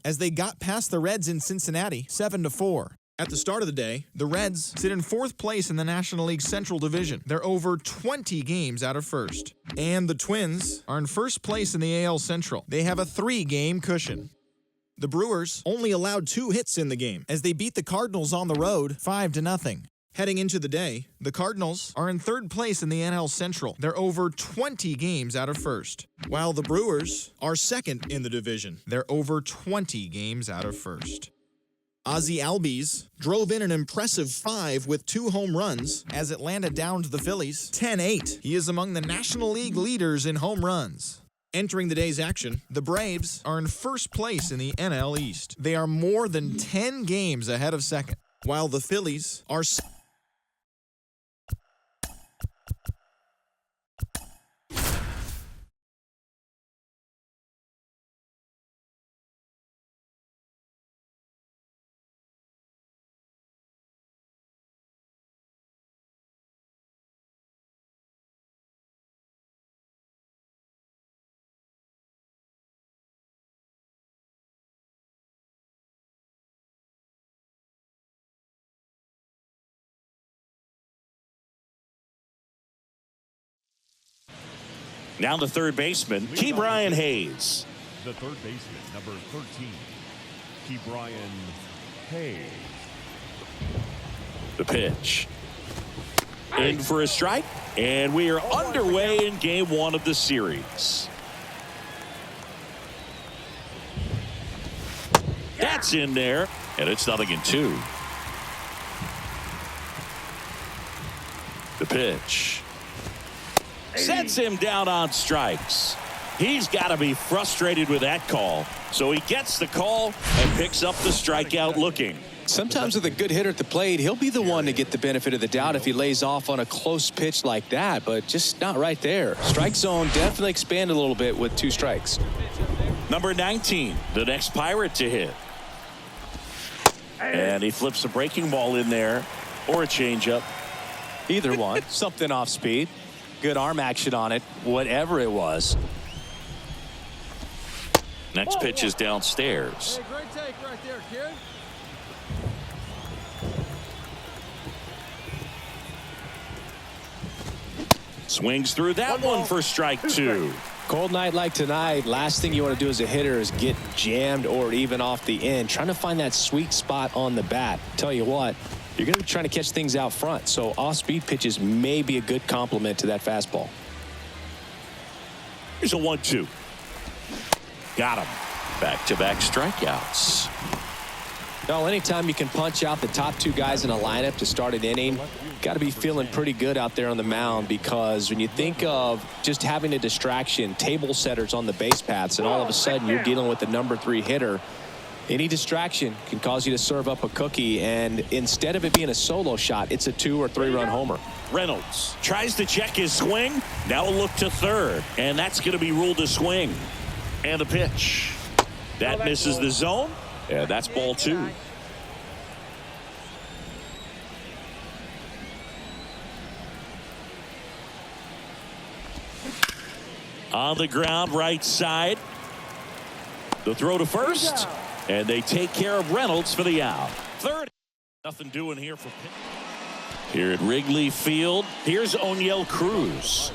as they got past the Reds in Cincinnati 7-4. At the start of the day, the Reds sit in 4th place in the National League Central Division. They're over 20 games out of first. And the Twins are in 1st place in the AL Central. They have a 3-game cushion. The Brewers only allowed 2 hits in the game as they beat the Cardinals on the road 5-0. Heading into the day, the Cardinals are in 3rd place in the NL Central. They're over 20 games out of first, while the Brewers are 2nd in the division. They're over 20 games out of first. Ozzie Albies drove in an impressive 5 with 2 home runs as Atlanta downed the Phillies 10-8. He is among the National League leaders in home runs. Entering the day's action, the Braves are in 1st place in the NL East. They are more than 10 games ahead of 2nd, while the Phillies are Now the third baseman, Ke'Bryan Hayes. The third baseman, number 13, Ke'Bryan Hayes. The pitch. In for a strike, and we are underway in game 1 of the series. That's in there, and it's 0-2. The pitch. Sets him down on strikes. He's got to be frustrated with that call. So he gets the call and picks up the strikeout looking. Sometimes with a good hitter at the plate, he'll be the one to get the benefit of the doubt if he lays off on a close pitch like that, but just not right there. Strike zone definitely expanded a little bit with 2 strikes. Number 19, the next Pirate to hit. And he flips a breaking ball in there, or a changeup. Either one. Something off speed. Good arm action on it, whatever it was. Next pitch is downstairs. Hey, great take right there, kid. Swings through that one for strike 2. Cold night like tonight, last thing you want to do as a hitter is get jammed or even off the end. Trying to find that sweet spot on the bat. Tell you what, you're going to be trying to catch things out front, so off-speed pitches may be a good complement to that fastball. Here's a 1-2. Got him. Back-to-back strikeouts. Well, anytime you can punch out the top 2 guys in a lineup to start an inning, got to be feeling pretty good out there on the mound, because when you think of just having a distraction, table setters on the base paths, and all of a sudden you're dealing with the number 3 hitter, any distraction can cause you to serve up a cookie, and instead of it being a solo shot, it's a 2 or 3 run homer. Reynolds tries to check his swing. Now a look to third, and that's going to be ruled a swing. And the pitch. That misses the zone, and that's ball 2. On the ground, right side. The throw to first. And they take care of Reynolds for the out. Third. Nothing doing here for Pitt. Here at Wrigley Field, here's Oneil Cruz.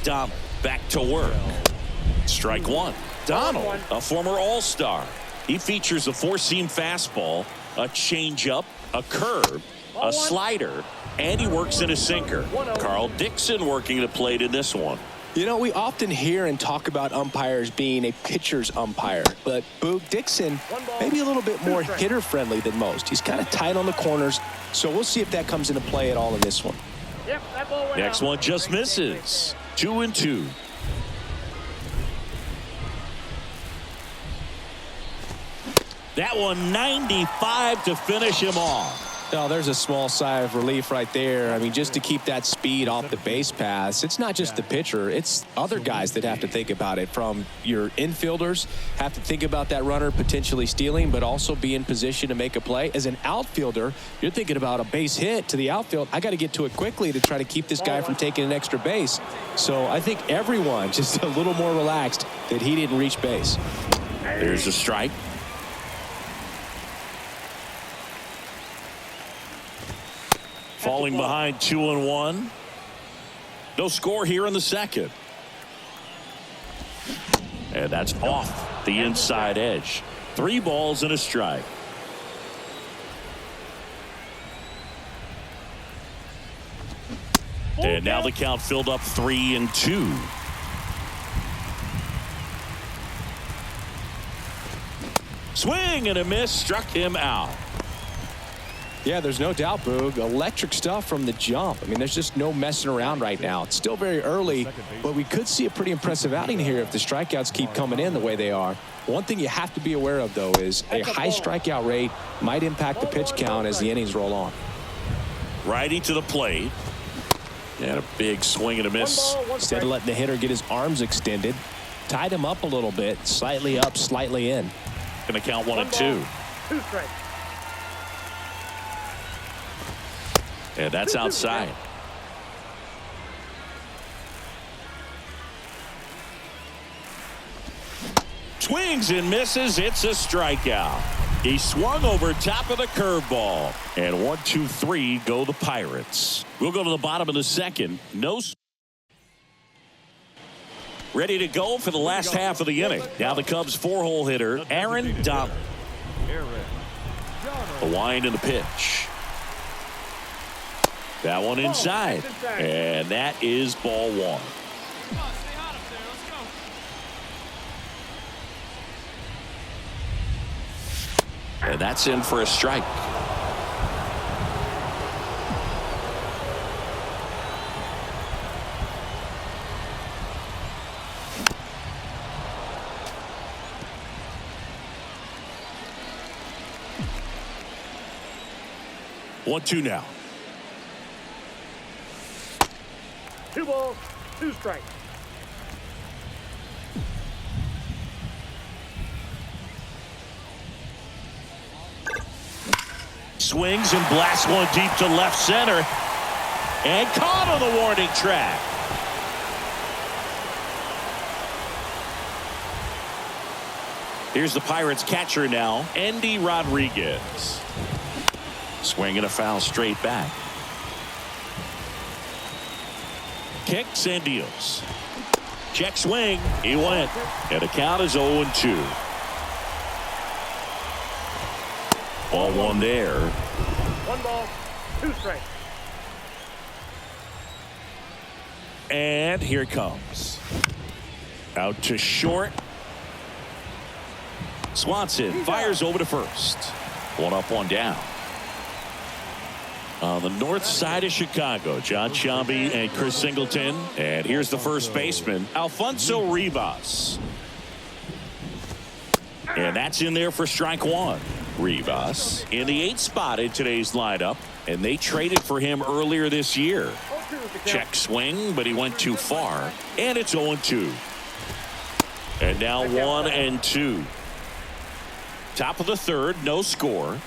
Donald back to work. Strike 1. Donald, a former All-Star. He features a 4-seam fastball, a changeup, a curve, a slider, and he works in a sinker. Carl Dixon working the plate in this one. You know, we often hear and talk about umpires being a pitcher's umpire, but Boog Dixon maybe a little bit more hitter friendly than most. He's kind of tight on the corners, so we'll see if that comes into play at all in this one. Next one just misses. 2-2. That one 95 to finish him off. Oh, there's a small sigh of relief right there. I mean, just to keep that speed off the base paths, it's not just the pitcher, it's other guys that have to think about it. From your infielders have to think about that runner potentially stealing, but also be in position to make a play. As an outfielder, you're thinking about a base hit to the outfield. I got to get to it quickly to try to keep this guy from taking an extra base. So I think everyone just a little more relaxed that he didn't reach base. There's a strike. Falling behind 2-1. No score here in the second. And that's off the inside edge. 3 balls and a strike. And now the count filled up 3-2. Swing and a miss, struck him out. Yeah, there's no doubt, Boog. Electric stuff from the jump. I mean, there's just no messing around right now. It's still very early, but we could see a pretty impressive outing here if the strikeouts keep coming in the way they are. One thing you have to be aware of, though, is a high strikeout rate might impact the pitch count as the innings roll on. Righty to the plate. And a big swing and a miss. Instead of letting the hitter get his arms extended, tied him up a little bit, slightly up, slightly in. Going to count 1-2. 2 strikes. And that's outside. Swings and misses. It's a strikeout. He swung over top of the curveball. And 1-2-3 go the Pirates. We'll go to the bottom of the second. Ready to go for the last half of the inning. Now the Cubs 4-hole hitter, Aaron Donald. The wind and the pitch. That one inside. And that is ball 1. And that's in for a strike. One, 2 now. 2 balls, 2 strikes. Swings and blasts one deep to left center. And caught on the warning track. Here's the Pirates catcher now, Endy Rodriguez. Swing and a foul straight back. Kicks and deals. Check swing. He went. And the count is 0-2. Ball 1 there. 1 ball, 2 strikes. And here it comes. Out to short. Swanson fires over to first. 1 up, 1 down. On the north side of Chicago, Jon Sciambi and Chris Singleton. And here's the first baseman, Alfonso Rivas. And that's in there for strike 1. Rivas in the 8th spot in today's lineup. And they traded for him earlier this year. Check swing, but he went too far. And it's 0-2. And now 1-2. Top of the third, no score.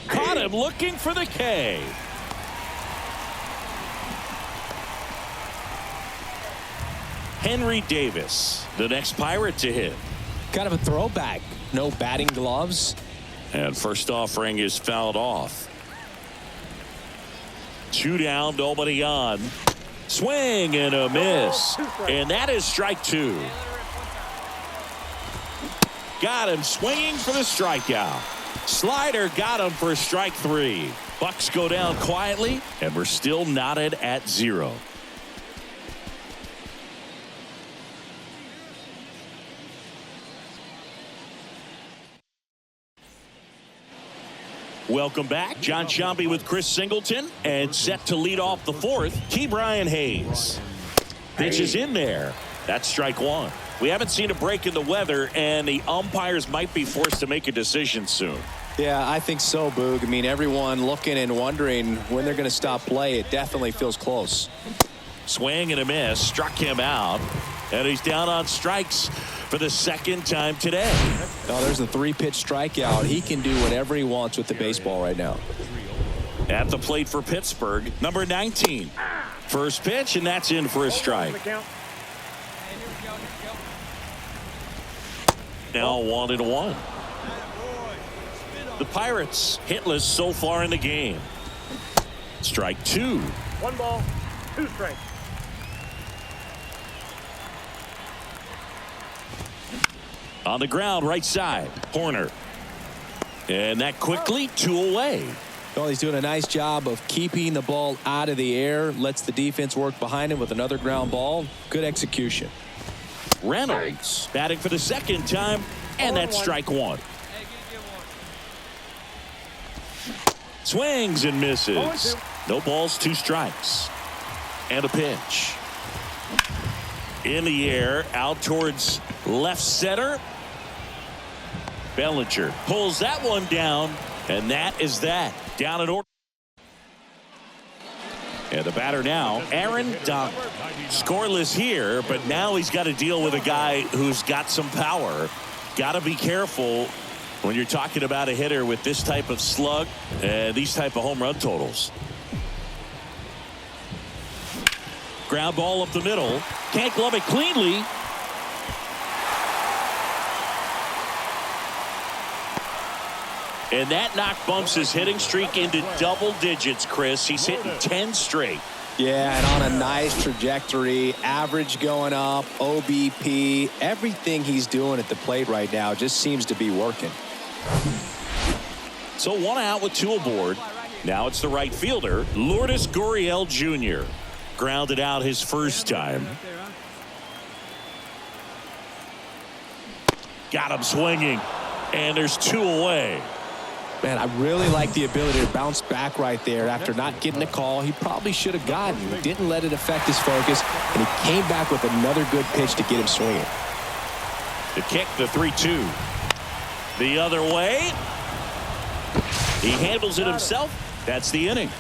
Caught him looking for the K. Henry Davis, the next Pirate to hit. Kind of a throwback. No batting gloves. And first offering is fouled off. 2 down, nobody on. Swing and a miss. And that is strike 2. Got him swinging for the strikeout. Slider got him for strike 3. Bucks go down quietly, and we're still knotted at 0. Welcome back. Jon Sciambi with Chris Singleton, and set to lead off the 4th, Ke'Bryan Hayes. Pitch is in there. That's strike 1. We haven't seen a break in the weather, and the umpires might be forced to make a decision soon. Yeah, I think so, Boog. I mean, everyone looking and wondering when they're going to stop play. It definitely feels close. Swing and a miss. Struck him out. And he's down on strikes for the 2nd time today. Oh, there's a 3-pitch strikeout. He can do whatever he wants with the baseball right now. At the plate for Pittsburgh, number 19. First pitch, and that's in for a strike. now 1-1. The Pirates hitless so far in the game. Strike 2. 1 ball, 2 strikes. On the ground, right side, Horner. And that quickly 2 away. Well, he's doing a nice job of keeping the ball out of the air. Lets the defense work behind him with another ground ball. Good execution. Reynolds batting for the second time, and that's strike 1. Swings and misses. No balls, 2 strikes. And a pitch. In the air, out towards left center. Bellinger pulls that one down, and that is that. Down in order. And the batter now, Aaron Donald. Scoreless here, but now he's got to deal with a guy who's got some power. Got to be careful when you're talking about a hitter with this type of slug and these type of home run totals. Ground ball up the middle. Can't glove it cleanly. And that knock bumps his hitting streak into double digits, Chris. He's hitting 10 straight. Yeah, and on a nice trajectory. Average going up, OBP. Everything he's doing at the plate right now just seems to be working. So 1 out with 2 aboard. Now it's the right fielder, Lourdes Gurriel Jr. Grounded out his first time. Got him swinging. And there's 2 away. Man, I really like the ability to bounce back right there after not getting a call he probably should have gotten. Didn't let it affect his focus, and he came back with another good pitch to get him swinging. The kick, the 3-2. The other way. He handles it himself. That's the inning.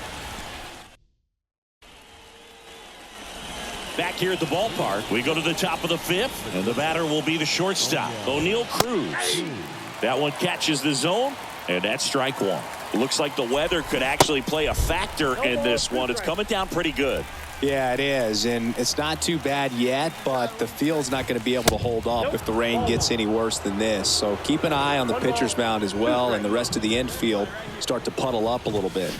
Back here at the ballpark, we go to the top of the 5th, and the batter will be the shortstop, O'Neal Cruz. That one catches the zone. And that's strike 1. Looks like the weather could actually play a factor in this one. It's coming down pretty good. Yeah, it is. And it's not too bad yet, but the field's not going to be able to hold up if the rain gets any worse than this. So keep an eye on the pitcher's mound as well, and the rest of the infield start to puddle up a little bit.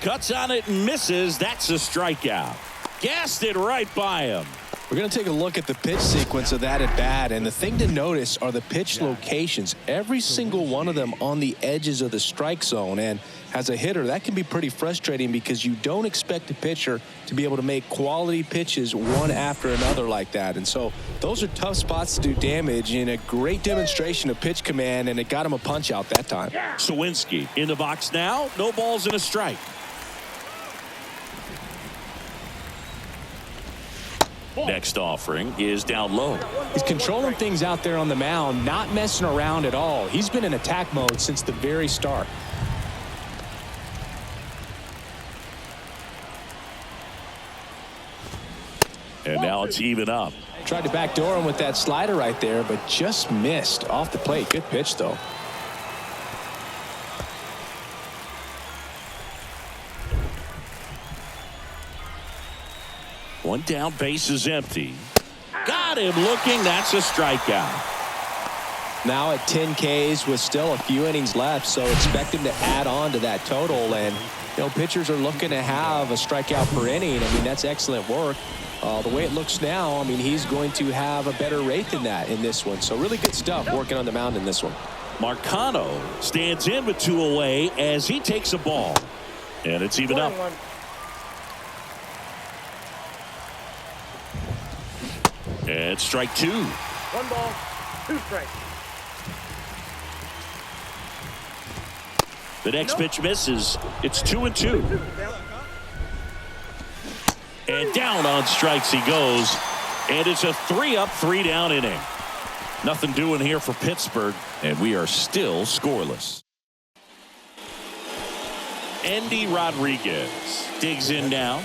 Cuts on it and misses. That's a strikeout. Gassed it right by him. We're going to take a look at the pitch sequence of that at bat, and the thing to notice are the pitch locations. Every single one of them on the edges of the strike zone, and as a hitter, that can be pretty frustrating because you don't expect a pitcher to be able to make quality pitches one after another like that. And so those are tough spots to do damage, and a great demonstration of pitch command, and it got him a punch out that time. Sawinski in the box now. No balls and a strike. Next offering is down low. He's controlling things out there on the mound, not messing around at all. He's been in attack mode since the very start. And now it's even up. Tried to backdoor him with that slider right there, but just missed off the plate. Good pitch, though. One down, base is empty. Got him looking. That's a strikeout. Now at 10 Ks with still a few innings left, so expect him to add on to that total. And, you know, pitchers are looking to have a strikeout per inning. I mean, that's excellent work. The way it looks now, I mean, he's going to have a better rate than that in this one. So really good stuff working on the mound in this one. Marcano stands in with 2 away as he takes a ball. And it's even up. And strike 2. 1 ball, 2 strikes. The next pitch misses. It's 2-2. And down on strikes he goes. And it's a 3-up, 3-down inning. Nothing doing here for Pittsburgh. And we are still scoreless. Endy Rodriguez digs in now.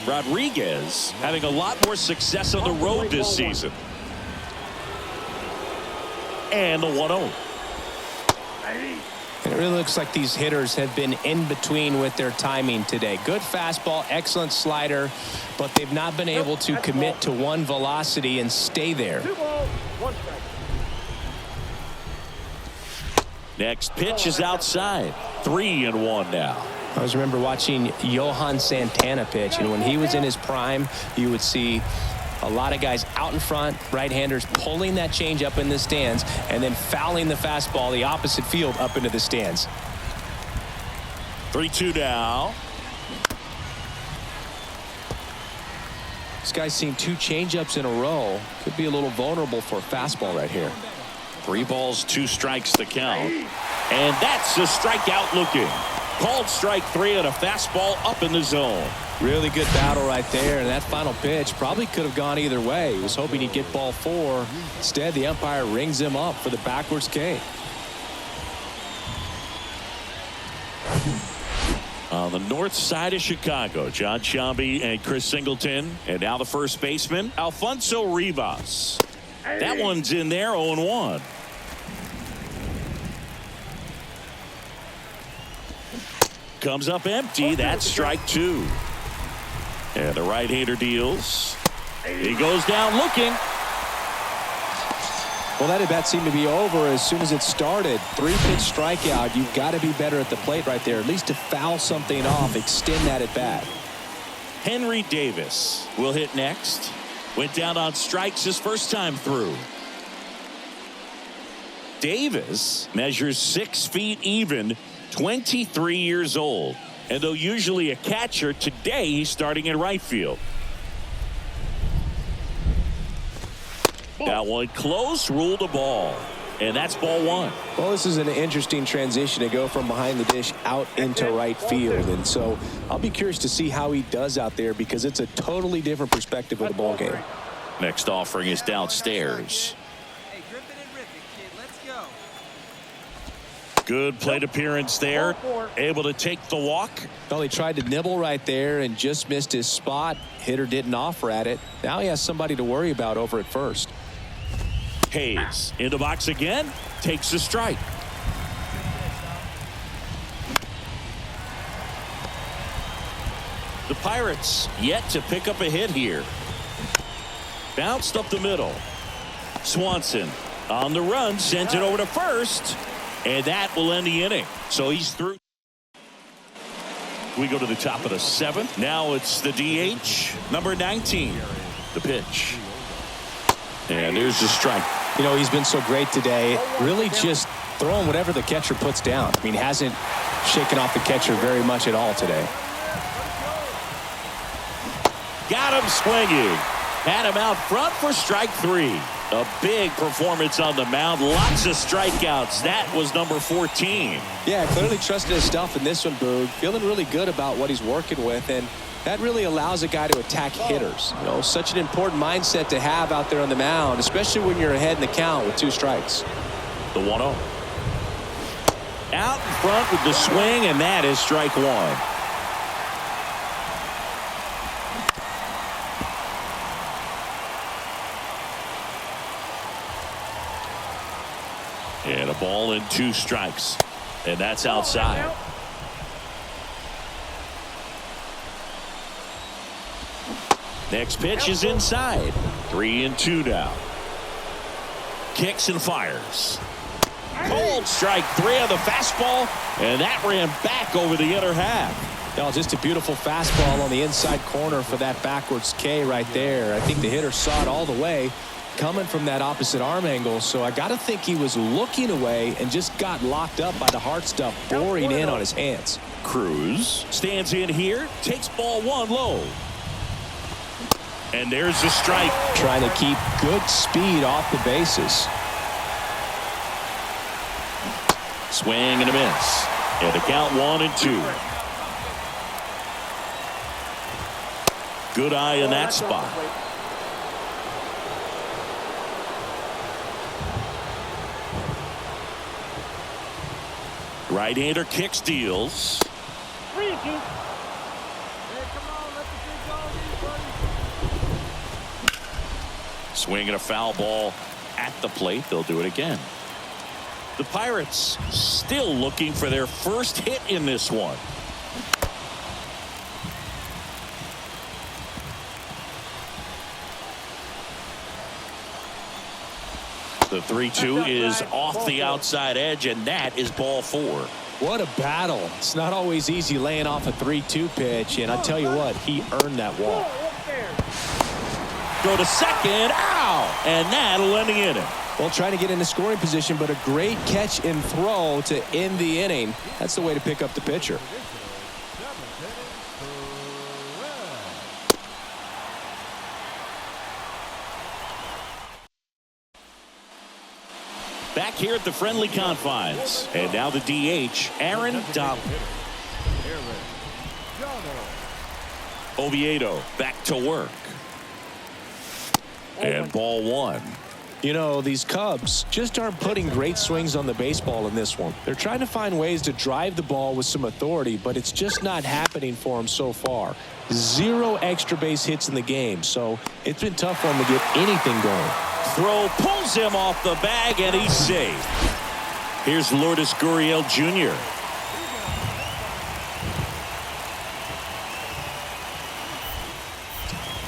Rodriguez having a lot more success on the road this season. And the 1-0. It really looks like these hitters have been in between with their timing today. Good fastball, excellent slider, but they've not been able to commit to one velocity and stay there. 2 balls, 1 strike. Next pitch is outside. 3-1 now. I always remember watching Johan Santana pitch, and when he was in his prime, you would see a lot of guys out in front, right-handers pulling that change up in the stands and then fouling the fastball the opposite field up into the stands. 3-2 now. This guy's seen 2 changeups in a row. Could be a little vulnerable for a fastball right here. 3 balls, 2 strikes the count. And that's a strikeout looking. Called strike 3 on a fastball up in the zone. Really good battle right there, and that final pitch probably could have gone either way. He was hoping he'd get ball 4. Instead, the umpire rings him up for the backwards K. On the north side of Chicago, John Sciambi and Chris Singleton. And now the first baseman, Alfonso Rivas. That one's in there, 0-1. Comes up empty. That's strike 2. And the right-hander deals. He goes down looking. Well, that at-bat seemed to be over as soon as it started. 3-pitch strikeout. You've got to be better at the plate right there, at least to foul something off, extend that at-bat. Henry Davis will hit next. Went down on strikes his first time through. Davis measures 6 feet even, 23 years old. And though usually a catcher, today he's starting in right field. That one close, ruled a ball. And that's ball 1. Well, this is an interesting transition to go from behind the dish out into right field. And so I'll be curious to see how he does out there because it's a totally different perspective of the ball game. Next offering is downstairs. Hey, Griffin and Ripken, kid, let's go. Good plate appearance there. Able to take the walk. Well, he tried to nibble right there and just missed his spot. Hitter didn't offer at it. Now he has somebody to worry about over at first. Hayes in the box again. Takes a strike. The Pirates yet to pick up a hit here. Bounced up the middle. Swanson on the run, sends it over to first, and that will end the inning. So he's through. We go to the top of the 7th. Now it's the DH, number 19. The pitch. And there's the strike. You know, he's been so great today. Really just throwing whatever the catcher puts down. I mean, hasn't shaken off the catcher very much at all today. Got him swinging. Had him out front for strike 3. A big performance on the mound. Lots of strikeouts. That was number 14. Yeah, clearly trusted his stuff in this one, Boog. Feeling really good about what he's working with, and that really allows a guy to attack hitters. You know, such an important mindset to have out there on the mound, especially when you're ahead in the count with 2 strikes. The 1-0. Out in front with the swing, and that is strike 1. And a ball and 2 strikes. And that's outside. Next pitch is inside. 3-2 now. Kicks and fires. Cold strike 3 on the fastball. And that ran back over the inner half. No, just a beautiful fastball on the inside corner for that backwards K right there. I think the hitter saw it all the way coming from that opposite arm angle. So I got to think he was looking away and just got locked up by the hard stuff boring in on his hands. Cruz stands in here, takes ball 1 low. And there's the strike. Trying to keep good speed off the bases. Swing and a miss. And the count 1-2. Good eye in that spot. Right-hander kicks, deals. 3-2. Swing and a foul ball at the plate. They'll do it again. The Pirates still looking for their first hit in this one. The 3-2 is off the outside edge, and that is ball 4. What a battle. It's not always easy laying off a 3-2 pitch, and I tell you what, he earned that walk. Throw to second. Ow! And that'll end the inning. Well, trying to get into scoring position, but a great catch and throw to end the inning. That's the way to pick up the pitcher. Back here at the friendly confines. And now the DH, Aaron Donald. Oviedo back to work. And ball 1. You know, these Cubs just aren't putting great swings on the baseball in this one. They're trying to find ways to drive the ball with some authority, but it's just not happening for them so far. 0 extra base hits in the game, so it's been tough for them to get anything going. Throw pulls him off the bag, and he's safe. Here's Lourdes Gurriel Jr.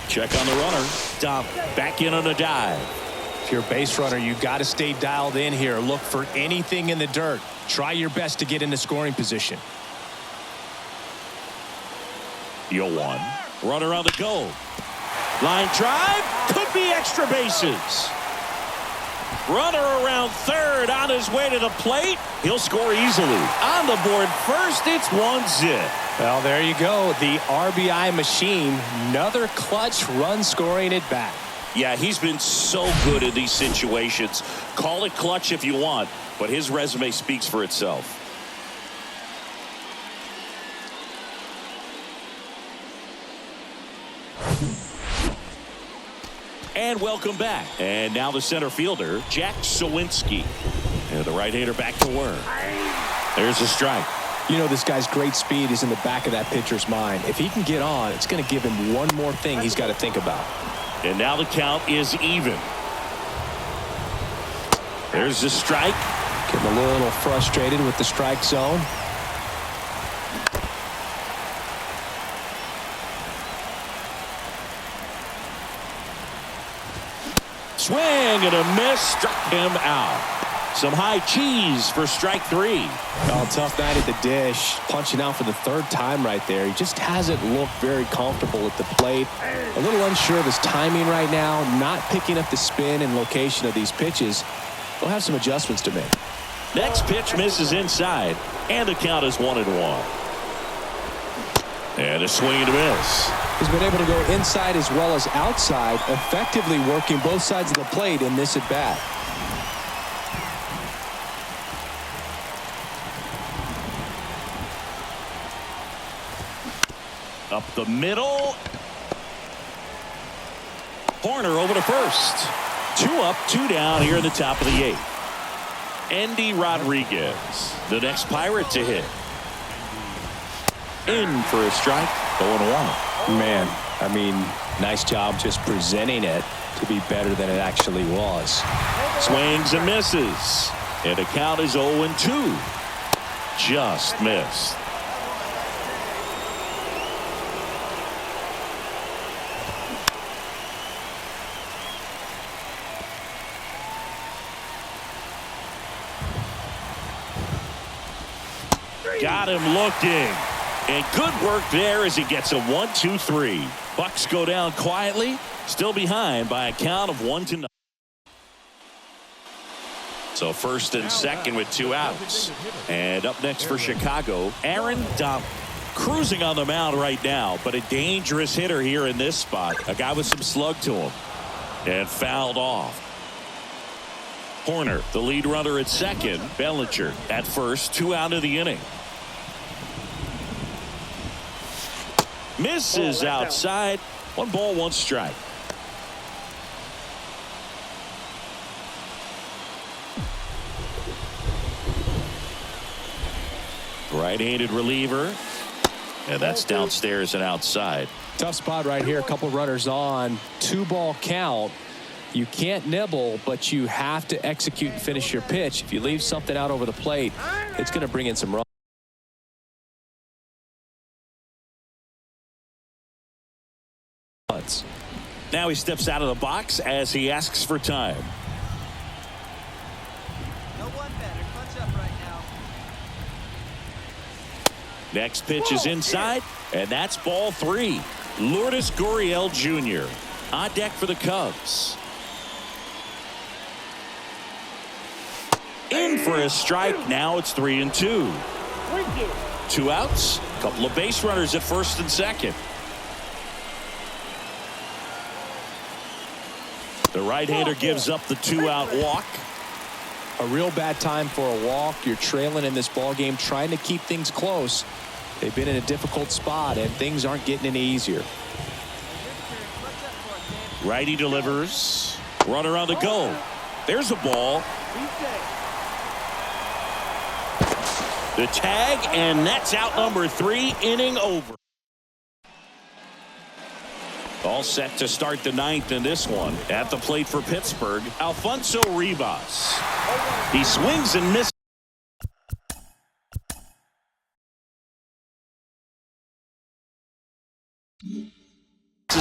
Check on the runner. Dom back in on a dive. If you're a base runner, you got to stay dialed in here. Look for anything in the dirt. Try your best to get into scoring position. 0-1. Runner on the go. Line drive. Could be extra bases. Runner around third on his way to the plate. He'll score easily. On the board first, it's 1-0. Well, there you go. The RBI machine. Another clutch run scoring it back. Yeah, he's been so good in these situations. Call it clutch if you want, but his resume speaks for itself. And welcome back. And now the center fielder, Jack Sawinski. And the right-hander back to work. There's a strike. You know, this guy's great speed is in the back of that pitcher's mind. If he can get on, it's going to give him one more thing he's got to think about. And now the count is even. There's the strike. Getting a little frustrated with the strike zone. Swing and a miss. Struck him out. Some high cheese for strike 3. Oh, tough night at the dish. Punching out for the 3rd time right there. He just hasn't looked very comfortable at the plate. A little unsure of his timing right now. Not picking up the spin and location of these pitches. They'll have some adjustments to make. Next pitch misses inside. And the count is 1-1. And a swing and a miss. He's been able to go inside as well as outside, effectively working both sides of the plate in this at bat. Up the middle. Horner over to first. 2 up, 2 down here in the top of the 8th. Endy Rodriguez, the next Pirate to hit. In for a strike, 0-1. Man, I mean, nice job just presenting it to be better than it actually was. Swings and misses. And the count is 0-2. Just missed. Got him looking. And good work there as he gets a 1-2-3. Bucks go down quietly, still behind by a count of 1-0. So first and second with 2 outs. And up next for Chicago, Aaron Donald. Cruising on the mound right now, but a dangerous hitter here in this spot. A guy with some slug to him. And fouled off. Horner, the lead runner at second. Bellinger at first, 2 out of the inning. Misses outside. 1 ball, 1 strike. Right-handed reliever. And that's downstairs and outside. Tough spot right here. A couple runners on. 2-ball count. You can't nibble, but you have to execute and finish your pitch. If you leave something out over the plate, it's going to bring in some runs. Now he steps out of the box as he asks for time. punch up right now. Next pitch is inside, and that's ball 3. Lourdes Gurriel Jr. on deck for the Cubs. In for a strike. Now it's 3-2. 2 outs. A couple of base runners at first and second. The right-hander gives up the 2-out walk. A real bad time for a walk. You're trailing in this ball game, trying to keep things close. They've been in a difficult spot, and things aren't getting any easier. Righty delivers. Runner on the go. There's a ball. The tag, and that's out number 3. Inning over. All set to start the 9th in this one. At the plate for Pittsburgh, Alfonso Rivas. He swings and misses.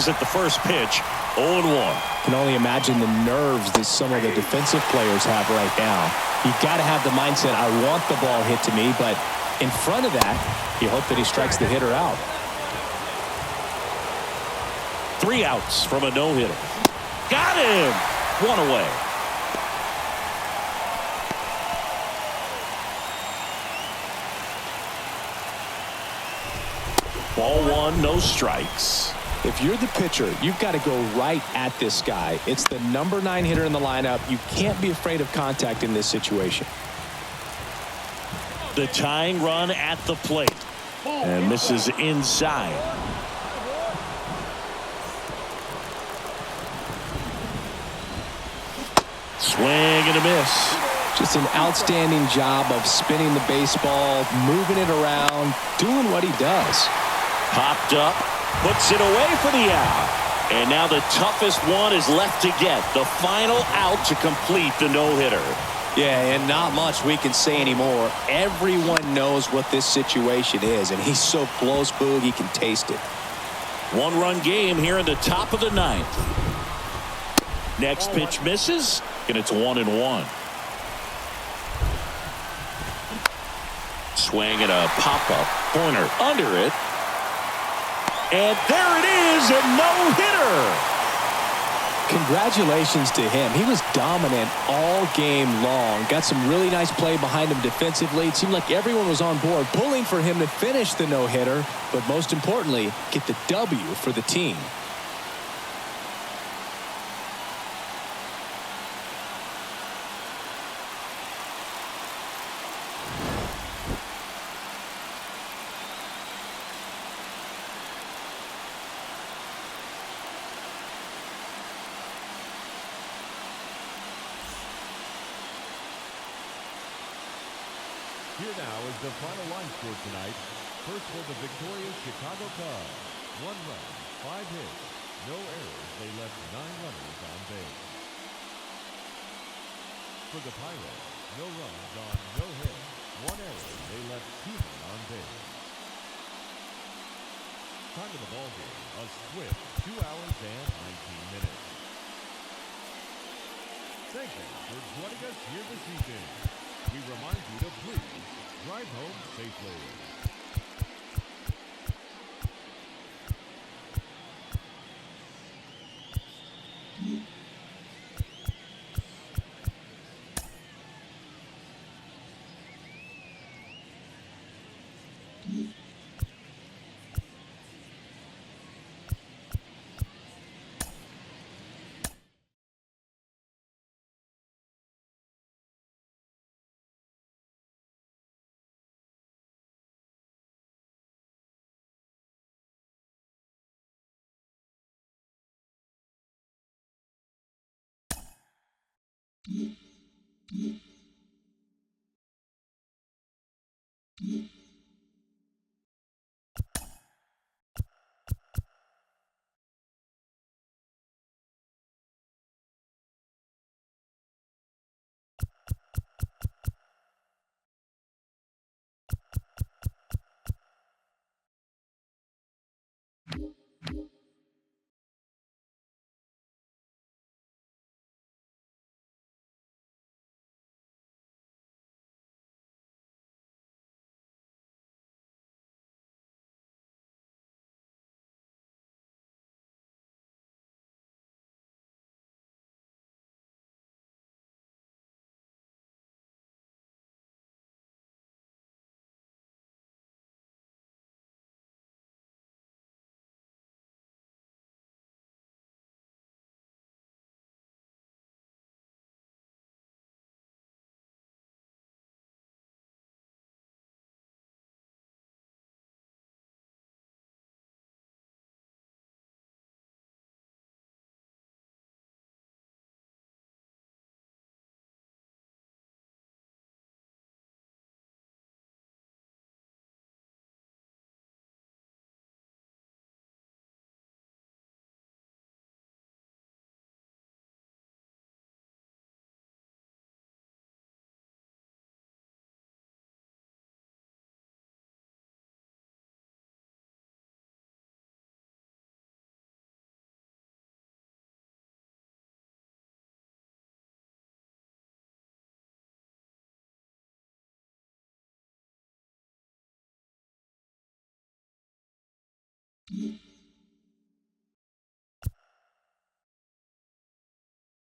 At the first pitch, 0-1. Can only imagine the nerves that some of the defensive players have right now. You got to have the mindset, I want the ball hit to me, but in front of that, you hope that he strikes the hitter out. 3 outs from a no-hitter. Got him! 1 away. Ball 1, no strikes. If you're the pitcher, you've got to go right at this guy. It's the number 9 hitter in the lineup. You can't be afraid of contact in this situation. The tying run at the plate. And misses inside. Swing and a miss. Just an outstanding job of spinning the baseball, moving it around, doing what he does. Popped up, puts it away for the out. And now the toughest one is left to get. The final out to complete the no-hitter. Yeah, and not much we can say anymore. Everyone knows what this situation is, and he's so close, Boog, he can taste it. 1-run game here in the top of the 9th. Next pitch misses, and it's 1-1. Swing and a pop-up corner under it. And there it is, a no-hitter. Congratulations to him. He was dominant all game long. Got some really nice play behind him defensively. It seemed like everyone was on board, pulling for him to finish the no-hitter, but most importantly, get the W for the team. Here now is the final line score tonight. First for the victorious Chicago Cubs. 1 run, 5 hits, no errors. They left 9 runners on base. For the Pirates, no runs on no hits, 1 error. They left 2 men on base. Time of the ball game, a swift 2 hours and 19 minutes. Thank you for joining us here this evening. We remind you to please drive home safely. you.